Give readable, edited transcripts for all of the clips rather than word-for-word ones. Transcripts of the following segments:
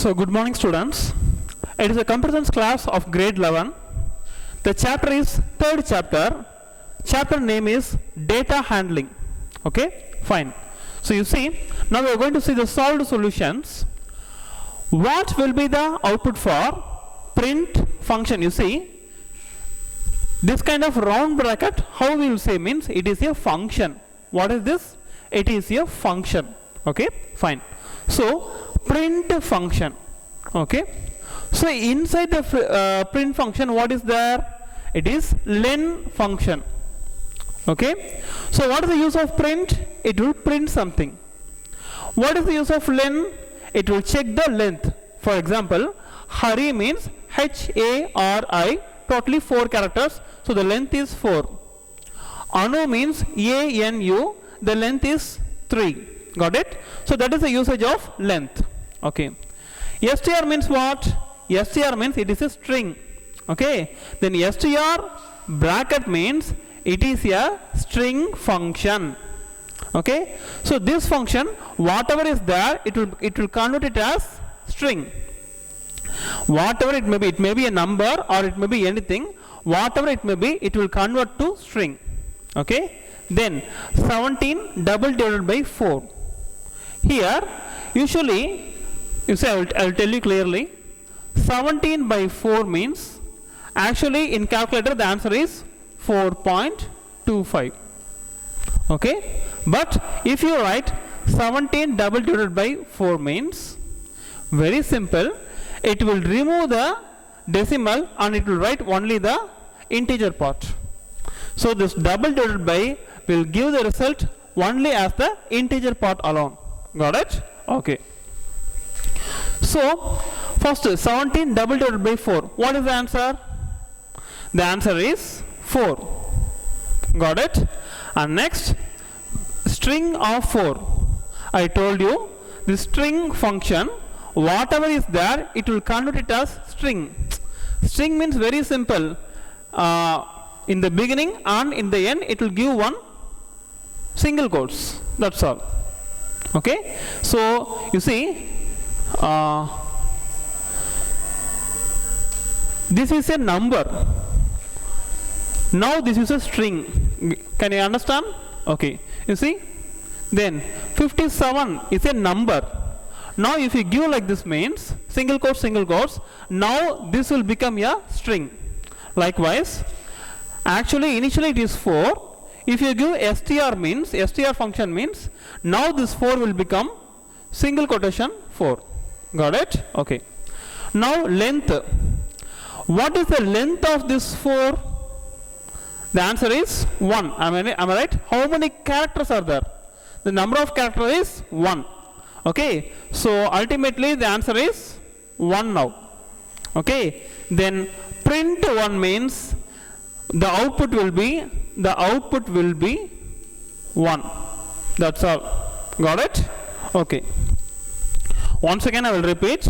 So good morning students. It is a computer science class of grade 11. The chapter is third chapter. Chapter name is data handling. Okay, fine. So you see, now we are going to see the solved solutions. What will be the output for print function? You see, this kind of round bracket, how we will say means it is a function. What is this? It is a function. Okay, fine. So print function. Okay, so inside the print function, what is there? It is len function. Okay, so what is the use of print? It will print something. What is the use of len? It will check the length. For example, Hari means Hari, totally 4 characters, so the length is 4. Anu means Anu, the length is 3. Got it? So that is the usage of length. Okay, str means what? Str means it is a string. Okay, then str bracket means it is a string function. Okay, so this function, whatever is there, it will convert it as string. Whatever it may be a number or it may be anything. Whatever it may be, it will convert to string. Okay, then 17 double divided by 4. Here, usually, you say, I will tell you clearly, 17 by 4 means, actually in calculator the answer is 4.25. Okay, but if you write 17 double divided by 4 means, very simple, it will remove the decimal and it will write only the integer part. So this double divided by will give the result only as the integer part alone. Got it? Okay. So first 17 double divided by 4. What is the answer? The answer is 4. Got it? And next, string of 4. I told you the string function, whatever is there, it will convert it as string. String means very simple. In the beginning and in the end, it will give one single quotes. That's all. Okay, so you see, this is a number. Now this is a string. Can you understand? Okay, you see, then 57 is a number. Now if you give like this means single quotes, now this will become a string. Likewise, actually initially it is 4. If you give str function means, now this 4 will become single quotation 4. Got it? Okay. Now length. What is the length of this 4? The answer is 1. Am I right? How many characters are there? The number of characters is 1. Okay. So ultimately the answer is 1 now. Okay. Then print 1 means the output will be 1. That's all. Got it? Okay. Once again I will repeat.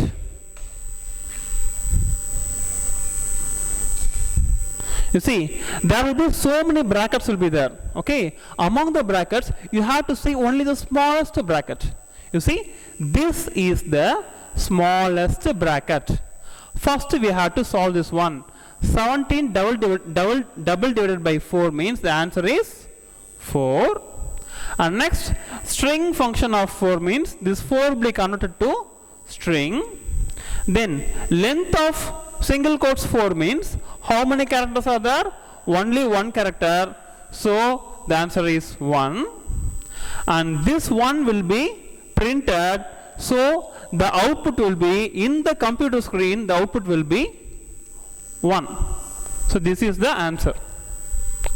You see, there will be so many brackets will be there. Okay. Among the brackets, you have to see only the smallest bracket. You see, this is the smallest bracket. First we have to solve this one. 17 double divided by 4 means the answer is 4. And next, string function of 4 means this 4 will be converted to string. Then length of single quotes 4 means how many characters are there? Only 1 character. So the answer is 1. And this 1 will be printed. So the output will be in the computer screen, the output will be 1. So this is the answer.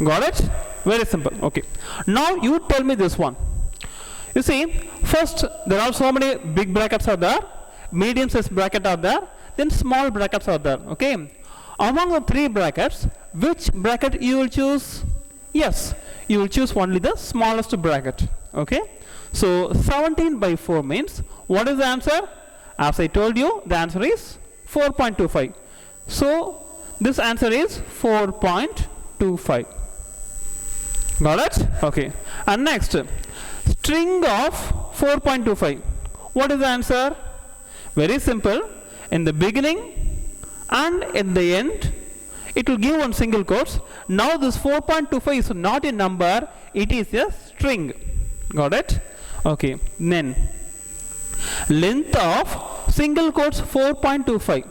Got it? Very simple. Okay. Now you tell me this one. You see, first there are so many big brackets are there, medium size bracket are there, then small brackets are there. Okay. Among the 3 brackets, which bracket you will choose? Yes, you will choose only the smallest bracket. Okay. So 17 by 4 means, what is the answer? As I told you, the answer is 4.25. So this answer is 4.25. Got it? Okay. And next, string of 4.25. What is the answer? Very simple. In the beginning and in the end, it will give one single quotes. Now this 4.25 is not a number, it is a string. Got it? Okay. Then length of single quotes 4.25.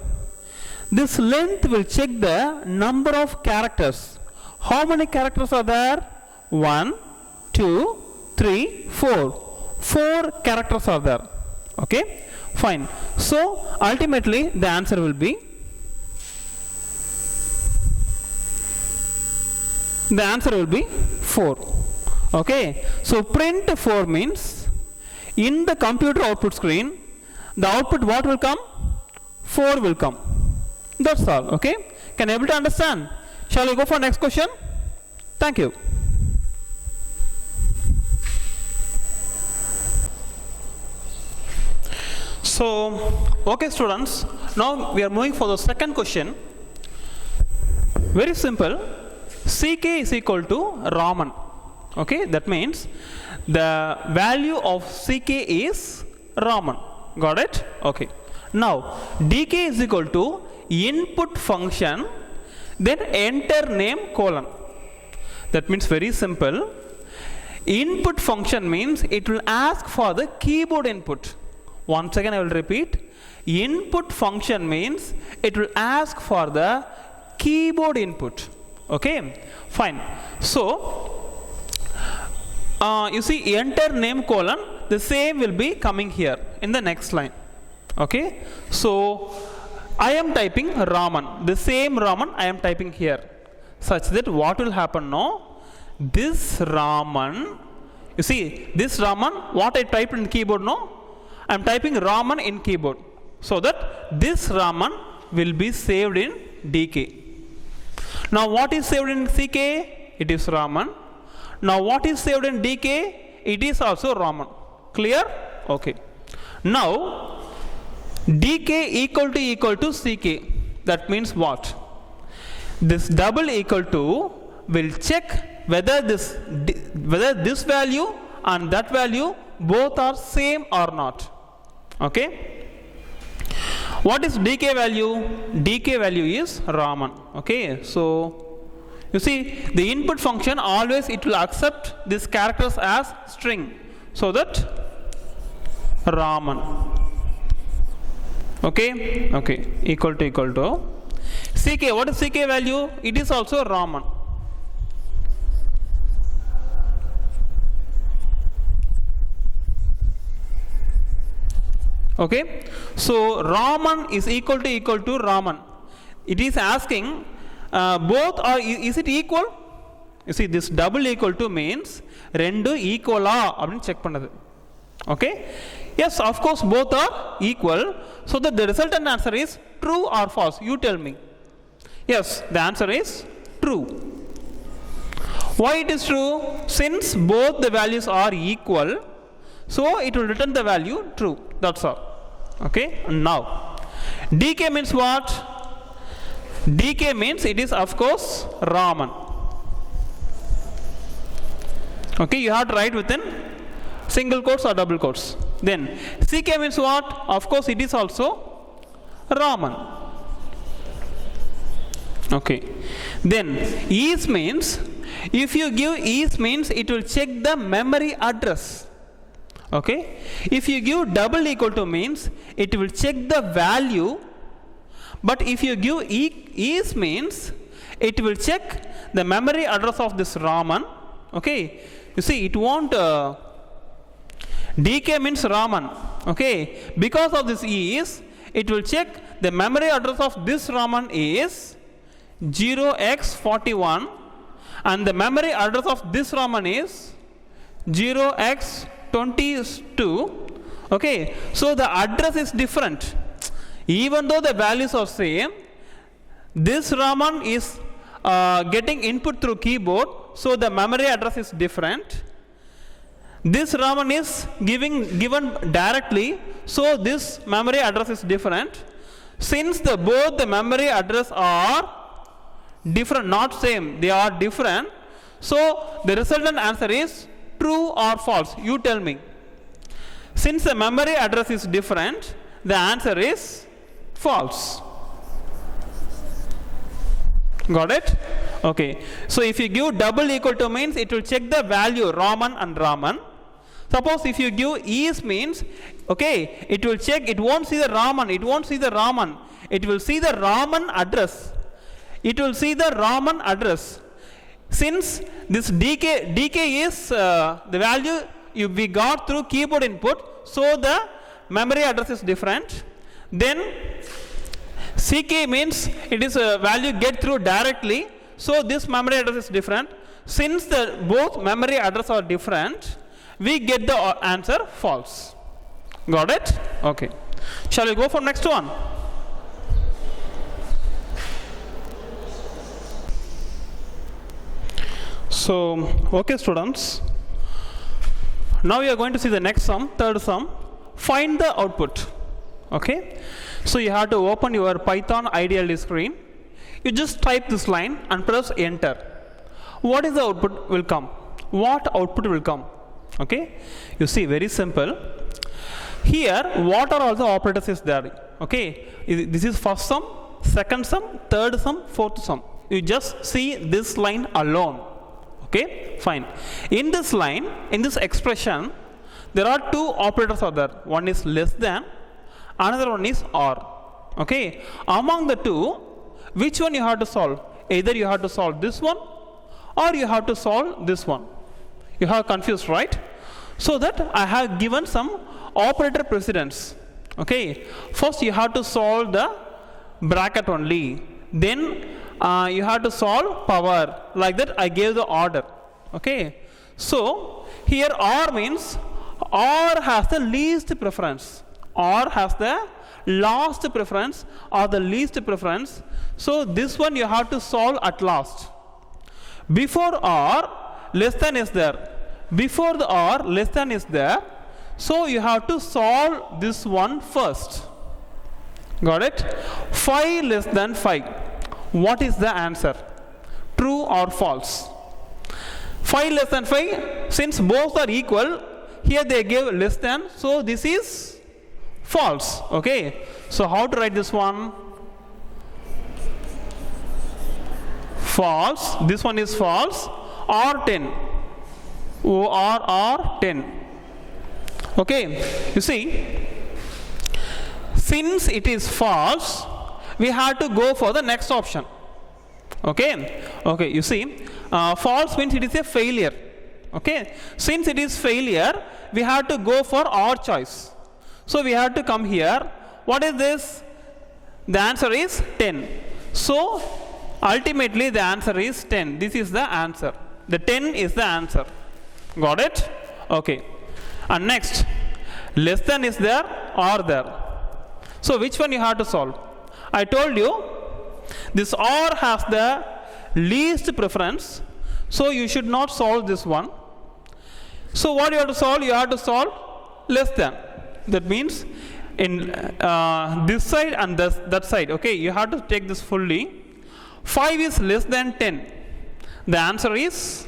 This length will check the number of characters. How many characters are there? 1, 2, 3, 4. 4 characters are there. Okay? Fine. So ultimately the answer will be, the answer will be 4. Okay? So print 4 means in the computer output screen, the output what will come? 4 will come. That's all. Okay? Can you able to understand? Shall we go for next question? Thank you. So, okay students, now we are moving for the second question. Very simple. Ck is equal to Raman. Okay, that means the value of Ck is Raman. Got it? Okay. Now, dk is equal to input function, then enter name colon. That means very simple. Input function means it will ask for the keyboard input. Once again I will repeat. Input function means it will ask for the keyboard input. Okay, fine. So you see enter name colon, the same will be coming here in the next line. Okay, so I am typing Raman, the same Raman I am typing here, such that what will happen now? This Raman, you see this Raman, what I typed in keyboard now, I am typing Raman in keyboard, so that this Raman will be saved in dk. Now what is saved in ck? It is Raman. Now what is saved in dk? It is also Raman. Clear? Okay. Now dk equal to ck. That means what? This double equal to will check whether this value and that value both are same or not. Okay. What is dk value? Dk value is Raman. Okay. So you see the input function always it will accept these characters as string, so that Raman. Okay. Okay. Equal to ck. What is ck value? It is also Raman. Okay, so Raman is equal to Raman. It is asking both are, is it equal? You see this double equal to means rendu equal abnu check pannadhu. Okay, yes, of course both are equal, so that the resultant answer is true or false. You tell me. Yes, the answer is true. Why it is true? Since both the values are equal, so it will return the value true. That's all. Okay. Now dk means what? Dk means it is of course Raman. Okay, you have to write within single quotes or double quotes. Then ck means what? Of course it is also Raman. Okay. Then is means, if you give is means it will check the memory address. Okay. If you give double equal to means it will check the value, but if you give is means it will check the memory address of this Raman. Okay. You see it won't dk means Raman. Okay. Because of this is, it will check the memory address of this Raman is 0x41 and the memory address of this Raman is 0x22. Okay, so the address is different. Even though the values are same, this Raman is getting input through keyboard, so the memory address is different. This Raman is given directly, so this memory address is different. Since both the memory address are different, not same, they are different, so the resultant answer is true or false. You tell me. Since the memory address is different, the answer is false. Got it? Okay. So if you give double equal to means it will check the value Raman and Raman. Suppose if you give is means, okay, it will check, it won't see the Raman, it won't see the Raman, it will see the Raman address. It will see the Raman address. Since this DK is the value we got through keyboard input, so the memory address is different. Then CK means it is a value get through directly, so this memory address is different. Since the both memory address are different, we get the answer false. Got it? Okay. Shall we go for next one? So, okay students, now we are going to see the next sum, third sum. Find the output. Okay. So you have to open your Python IDLE screen. You just type this line and press enter. What is the output will come? What output will come? Okay. You see, very simple. Here, what are all the operators is there? Okay. This is first sum, second sum, third sum, fourth sum. You just see this line alone. Okay, fine. In this line, in this expression, there are two operators are there. One is less than, another one is or. Okay, among the two, which one you have to solve? Either you have to solve this one or you have to solve this one. You have confused, right? So that I have given some operator precedence. Okay, first you have to solve the bracket only. Then you have to solve power. Like that I gave the order. Okay. So here or means or has the least preference. Or has the last preference or the least preference. So this one you have to solve at last. Before or less than is there. Before the or less than is there. So you have to solve this one first. Got it? 5 less than 5. What is the answer? True or false? 5 less than 5, since both are equal, here they gave less than, so this is false. Okay. So how to write this one? False. This one is false. Or 10. Or 10. Okay. You see, since it is false, we have to go for the next option. Okay. Okay. You see, false means it is a failure. Okay. Since it is failure, we have to go for our choice. So we have to come here. What is this? The answer is 10. So ultimately the answer is 10. This is the answer. The 10 is the answer. Got it? Okay. And next, less than is there or there. So which one you have to solve? I told you this or has the least preference, so you should not solve this one. So what you have to solve? You have to solve less than. That means in this side and that side. Okay, you have to take this fully. 5 is less than 10. The answer is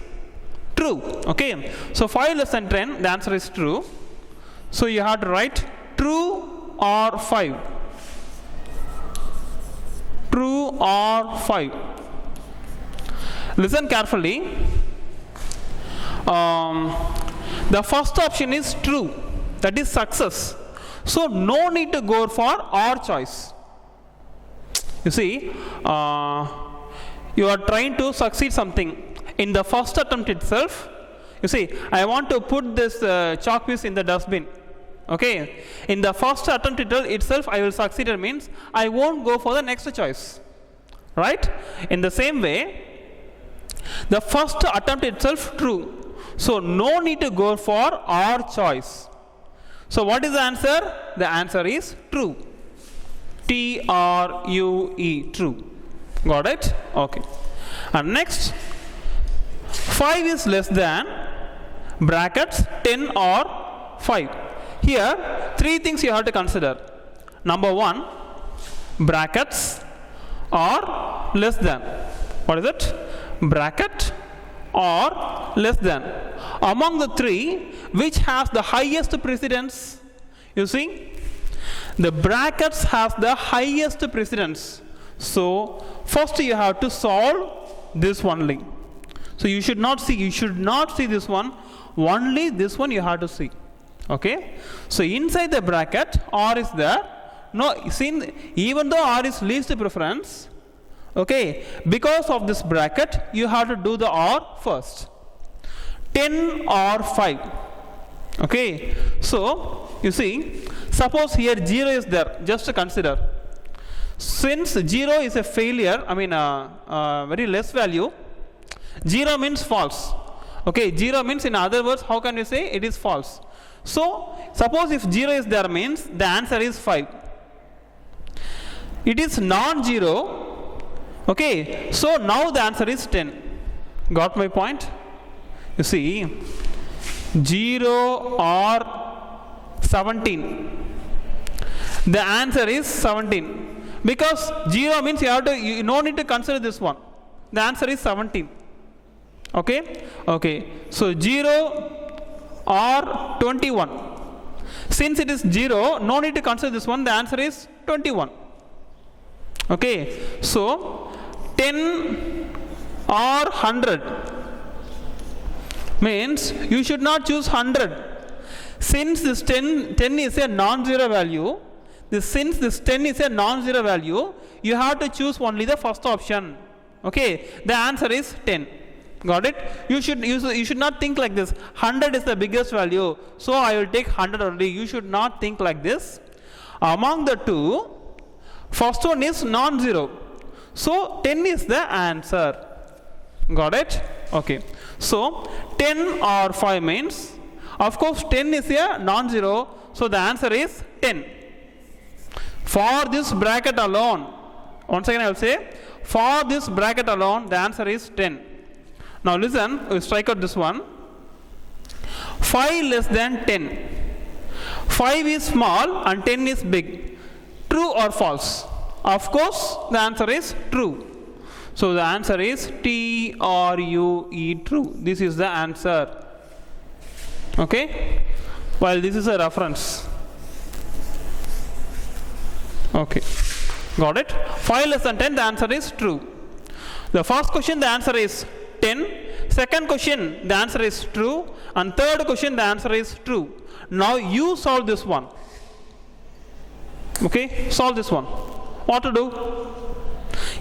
true. Okay, so 5 less than 10, the answer is true. So you have to write true or 5. True or 5. Listen carefully. The first option is true. That is success. So no need to go for our choice. You see, you are trying to succeed something. In the first attempt itself, you see, I want to put this chalk piece in the dustbin. Okay, in the first attempt itself I will succeed. It means I won't go for the next choice, right? In the same way, the first attempt itself true, so no need to go for our choice. So what is the answer? The answer is true. T-R-U-E, true. Got it? Okay. And next, 5 is less than brackets 10 or 5. Here, 3 things you have to consider. Number 1, brackets or less than. What is it? Bracket or less than. Among the 3, which has the highest precedence? You see, The brackets has the highest precedence. So first you have to solve this only. So you should not see this one, only this one you have to see. Okay, so inside the bracket R is there. No, even though R is least preference, okay, because of this bracket you have to do the R first. 10 or 5. Okay, so you see, suppose here 0 is there, just to consider. Since 0 is a failure, I mean very less value, 0 means false. Okay, 0 means, in other words, how can you say it is false? So suppose if 0 is there, means the answer is 5. It is non-zero. Okay, so now the answer is 10. Got my point? You see, 0 or 17. The answer is 17. Because 0 means you no need to consider this one. The answer is 17. Okay? Okay. So 0 or 21. Since it is 0, no need to consider this one. The answer is 21. Okay. So 10 or 100 means you should not choose 100. Since this 10 is a non-zero value, since this 10 is a non-zero value, you have to choose only the first option. Okay, the answer is 10. Got it? You should not think like this. 100 is the biggest value, so I will take 100 only. You should not think like this. Among the two, first one is non-zero, so 10 is the answer. Got it? Okay. So 10 or 5 means, of course 10 is a non-zero, so the answer is 10. For this bracket alone, once again I will say, for this bracket alone the answer is 10. Now listen, we strike out this one. 5 less than 10. 5 is small and 10 is big. True or false? Of course the answer is true. So the answer is T-R-U-E, true. This is the answer. Okay? While this is a reference. Okay. Got it? 5 less than 10, the answer is true. The first question, the answer is 10. Second question, the answer is true. And third question, the answer is true. Now you solve this one. Okay? Solve this one. What to do?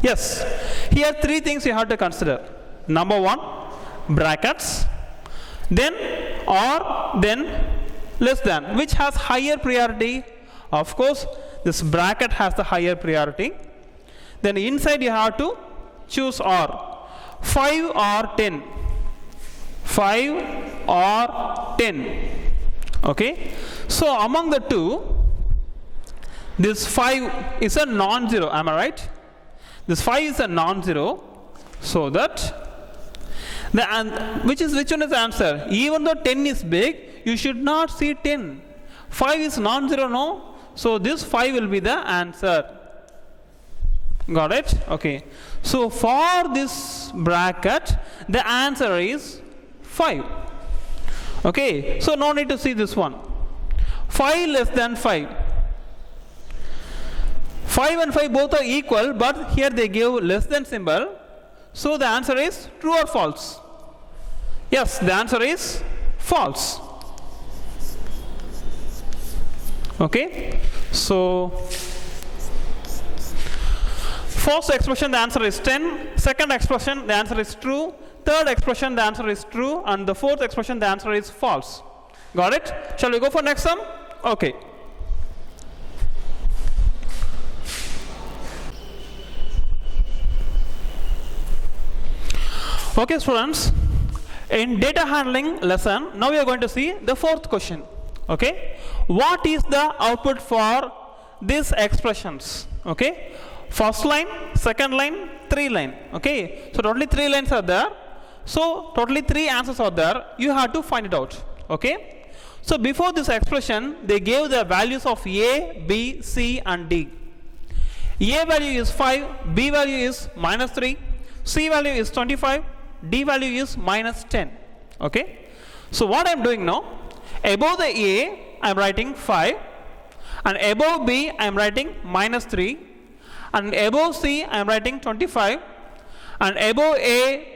Yes. Here 3 things you have to consider. Number 1, brackets. Then or, then less than. Which has higher priority? Of course, this bracket has the higher priority. Then inside you have to choose or. 5 or 10. 5 or 10. Okay. So among the two, this 5 is a non-zero. Am I right? This 5 is a non-zero. So that which one is the answer? Even though 10 is big, you should not see 10. 5 is non-zero, no? So this 5 will be the answer. Got it? Okay. So for this bracket, the answer is 5. Okay. So no need to see this one. 5 less than 5. 5 and 5 both are equal, but here they give less than symbol. So the answer is true or false? Yes, the answer is false. Okay. So first expression, the answer is 10. Second expression, the answer is true. Third expression, the answer is true. And the fourth expression, the answer is false. Got it? Shall we go for next sum? Okay. Okay, students, in data handling lesson, now we are going to see the fourth question. Okay, what is the output for these expressions? Okay, first line, second line, 3 line. Okay, so totally 3 lines are there. So totally 3 answers are there. You have to find it out. Okay, so before this expression, they gave the values of A, B, C, and D. A value is 5, B value is -3, C value is 25. D value is -10. Okay. So what I am doing now, above the A I am writing 5, and above B I am writing minus 3, and above C I am writing 25, and above A,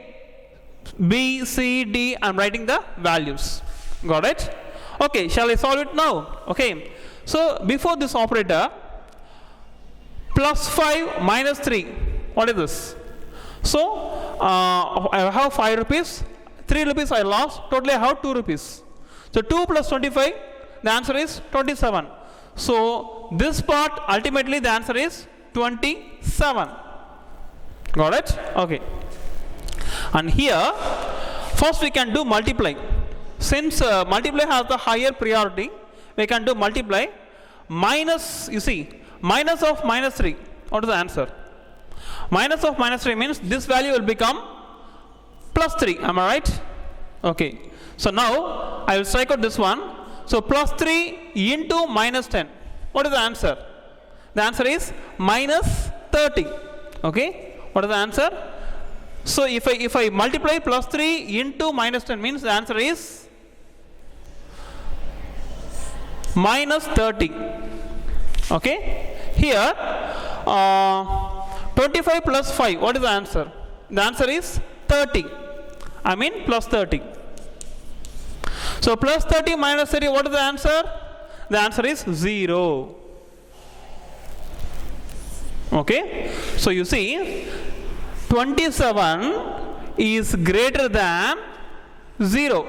B, C, D I am writing the values. Got it? Okay, shall I solve it now? Okay, so before this operator, plus 5 minus 3, what is this? So I have 5 rupees, 3 rupees I lost, totally I have 2 rupees. So 2 plus 25, the answer is 27. So this part, ultimately the answer is 27. Got it? Okay. And here, first we can do multiply. Since multiply has the higher priority, we can do multiply. Minus, you see, minus of minus 3. What is the answer? Minus of minus 3 means this value will become plus 3. Am I right? Okay. So now I will strike out this one. So plus 3 into minus 10. What is the answer? The answer is minus 30. Okay. What is the answer? So if I multiply plus 3 into minus 10 means the answer is minus 30. Okay. Here 25 plus 5. What is the answer? The answer is 30. I mean plus 30. So plus 30 minus 30, what is the answer? The answer is 0. Okay. So you see, 27 is greater than 0.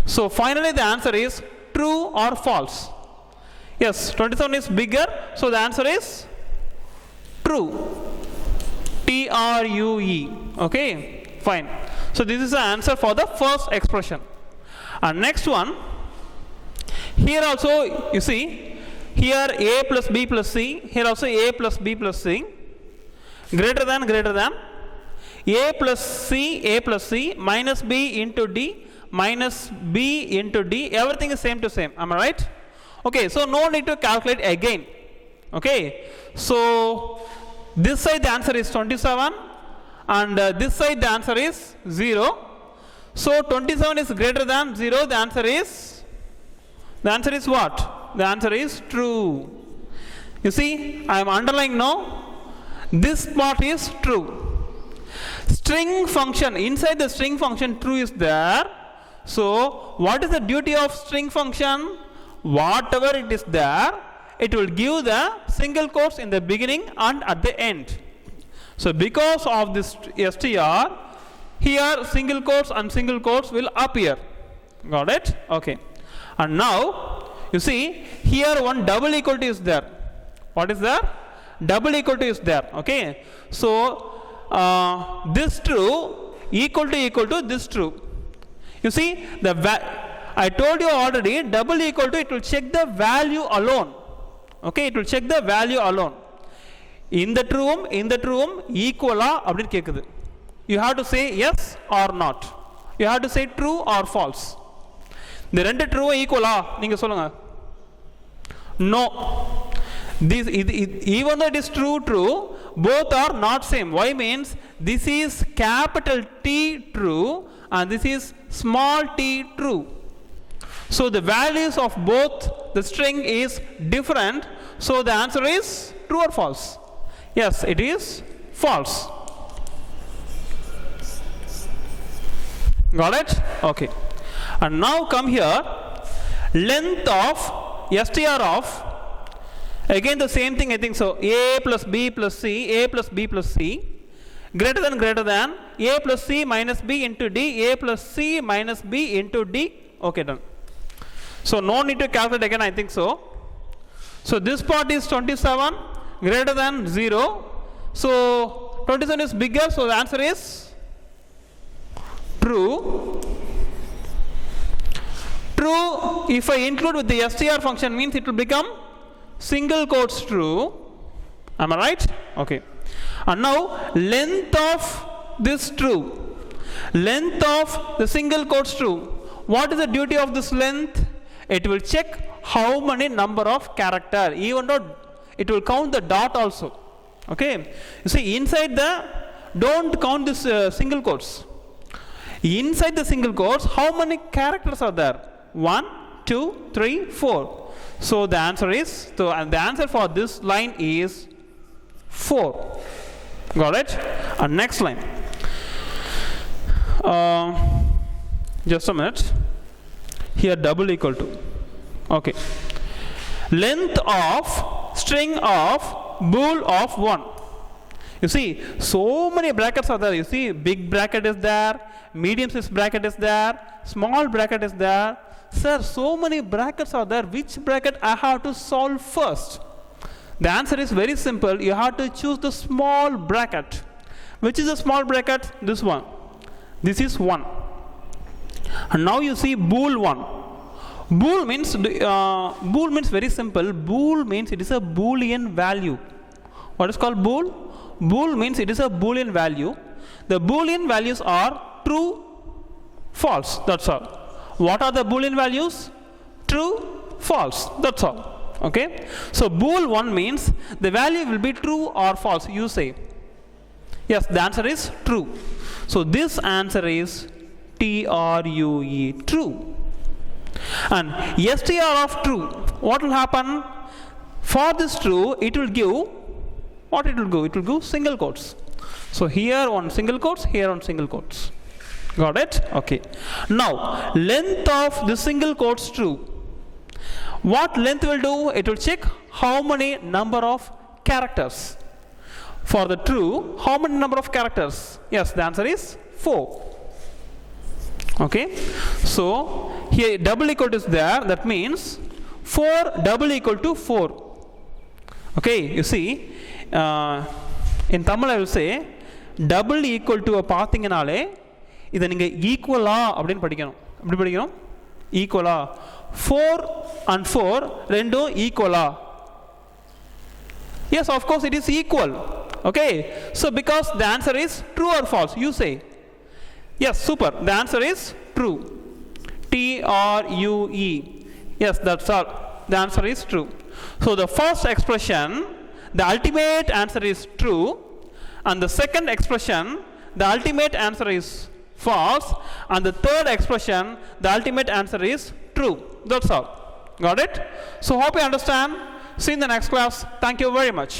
So finally the answer is true or false. Yes, 27 is bigger, so the answer is true. True. Okay, fine. So this is the answer for the first expression. And next one, here also you see, here A plus B plus C, here also A plus B plus C, greater than A plus C minus B into D minus B into D, everything is same to same. Am I right? Okay, so no need to calculate again. Okay, so this side the answer is 27 and this side the answer is 0. So 27 is greater than 0, the answer is what? The answer is true. You see, I am underlining now, this part is true. String function, inside the string function true is there. So what is the duty of string function? Whatever it is there, it will give the single quotes in the beginning and at the end. So because of this str, here single quotes and single quotes will appear. Got it? Okay. And now you see, here one double equal to is there. What is there? Double equal to is there. Okay. So this true equal to this true. You see, I told you already, double equal to, it will check the value alone. Okay, it will check the value alone. In the room, equal அப்படினு கேக்குது. You have to say yes or not. You have to say true or false. இந்த ரெண்டு true equal நீங்க சொல்லுங்க. No. This even though it is true, both are not same. Why means this is capital T true and this is small t true. So the values of both the string is different. So the answer is true or false? Yes, it is false. Got it? Okay. And now come here, length of str of, again the same thing I think so, a plus b plus c, a plus b plus c, greater than a plus c minus b into d, a plus c minus b into d. Okay, done. So no need to calculate again, I think so. So this part is 27 greater than 0. So 27 is bigger, so the answer is true. True, if I include with the str function means it will become single quotes true. Am I right? Okay. And now length of this true, length of the single quotes true. What is the duty of this length? It will check how many number of character, even though it will count the dot also. Okay. You see, inside the, don't count this single quotes. Inside the single quotes, how many characters are there? 1, 2, 3, 4. So the answer is, and the answer for this line is 4. Got it? And next line. Just a minute. Here double equal to. Okay. Length of string of bool of 1. You see, so many brackets are there. You see, big bracket is there, medium size bracket is there, small bracket is there. Sir, so many brackets are there. Which bracket I have to solve first? The answer is very simple. You have to choose the small bracket. Which is the small bracket? This one. This is 1. And now you see bool 1. Bool means very simple. Bool means it is a Boolean value. What is called bool? Bool means it is a Boolean value. The Boolean values are true, false. That's all. What are the Boolean values? True, false. That's all. Okay. So bool 1 means the value will be true or false. You say. Yes, the answer is true. So this answer is TRUE, true. And STR of true, what will happen? For this true, it will give, what it will give? It will give single quotes. So here on single quotes, here on single quotes. Got it? Okay. Now, length of the single quotes true. What length will do? It will check how many number of characters. For the true, how many number of characters? Yes, the answer is 4. Okay. So, here double equal is there. That means 4 double equal to 4. Okay. You see, in Tamil I will say, double equal to a பார்த்தீங்கனாலே இதை நீங்க ஈக்குவலா அப்படின்னு படிக்கணும். எப்படி படிக்கணும்? ஈக்குவலா. 4 and 4 ரெண்டும் ஈக்குவலா? Yes, of course it is equal. Okay. So because the answer is true or false, you say. Yes, super. The answer is true. TRUE. Yes, that's all. The answer is true. So the first expression, the ultimate answer is true. And the second expression, the ultimate answer is false. And the third expression, the ultimate answer is true. That's all. Got it? So hope you understand. See you in the next class. Thank you very much.